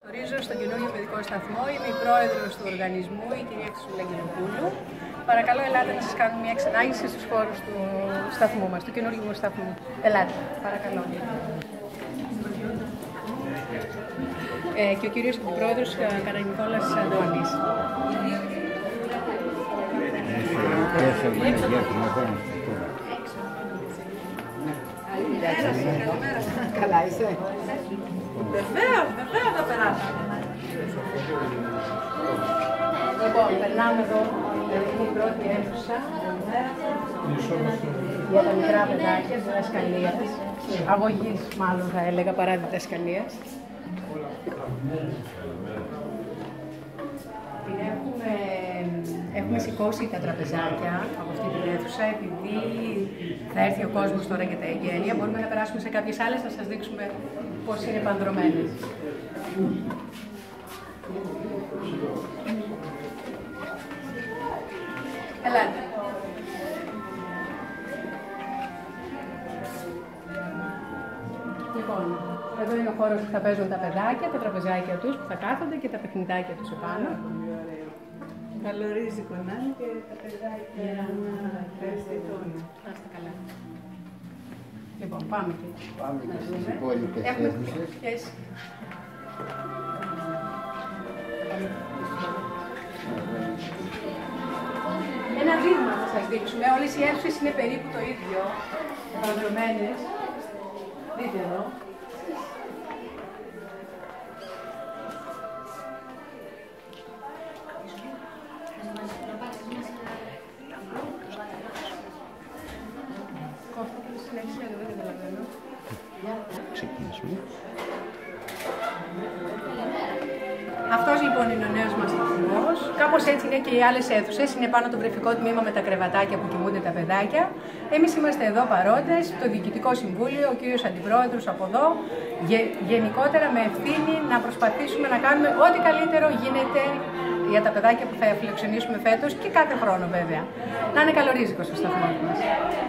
Ορίζω στον καινούργιο παιδικό σταθμό. Είμαι η πρόεδρος του οργανισμού, η κυρία Χρυσουλαγγελοπούλου. Παρακαλώ, ελάτε να σας κάνουμε μια εξανάλυση στους χώρους του σταθμού μας, του καινούργιου σταθμού. Ελάτε, παρακαλώ. Και ο κύριος Αντιπρόεδρος Καρανικόλας Αντώνης. Καλά είσαι. Βεβαίως, θα περάσω. Λοιπόν, περνάμε εδώ, είναι η πρώτη αίθουσα για τα μικρά παιδάκια της διδασκαλίας, αγωγής μάλλον θα έλεγα παρά διδασκαλίας. Έχουμε σηκώσει τα τραπεζάκια από αυτή την αίθουσα, επειδή θα έρθει ο κόσμος τώρα για τα εγγένεια. Μπορούμε να περάσουμε σε κάποιες άλλες, να σας δείξουμε πώς είναι πανδρωμένες. Ελάτε. Λοιπόν, εδώ είναι ο χώρος που θα παίζουν τα παιδάκια, τα τραπεζάκια τους που θα κάθονται και τα παιχνιδάκια τους επάνω. Καλορίζει κονάκι και τα παιδάκια να ευχαριστεί τόνο. Να είστε καλά. Λοιπόν, πάμε και στις υπόλοιπες αίθουσες. Ένα δείγμα θα σας δείξουμε. Όλες οι αίθουσες είναι περίπου το ίδιο, επανδρωμένες. Δείτε εδώ. Ξεκινήσουμε. Αυτός λοιπόν είναι ο νέος μας σταθμός. Κάπως έτσι είναι και οι άλλες αίθουσες. Είναι πάνω το βρεφικό τμήμα με τα κρεβατάκια που κοιμούνται τα παιδάκια. Εμείς είμαστε εδώ παρόντες, το Διοικητικό Συμβούλιο, ο κύριος Αντιπρόεδρος από εδώ. Γενικότερα με ευθύνη να προσπαθήσουμε να κάνουμε ό,τι καλύτερο γίνεται για τα παιδάκια που θα φιλοξενήσουμε φέτος και κάθε χρόνο βέβαια. Να είναι καλορίζικος ο σταθμός μας.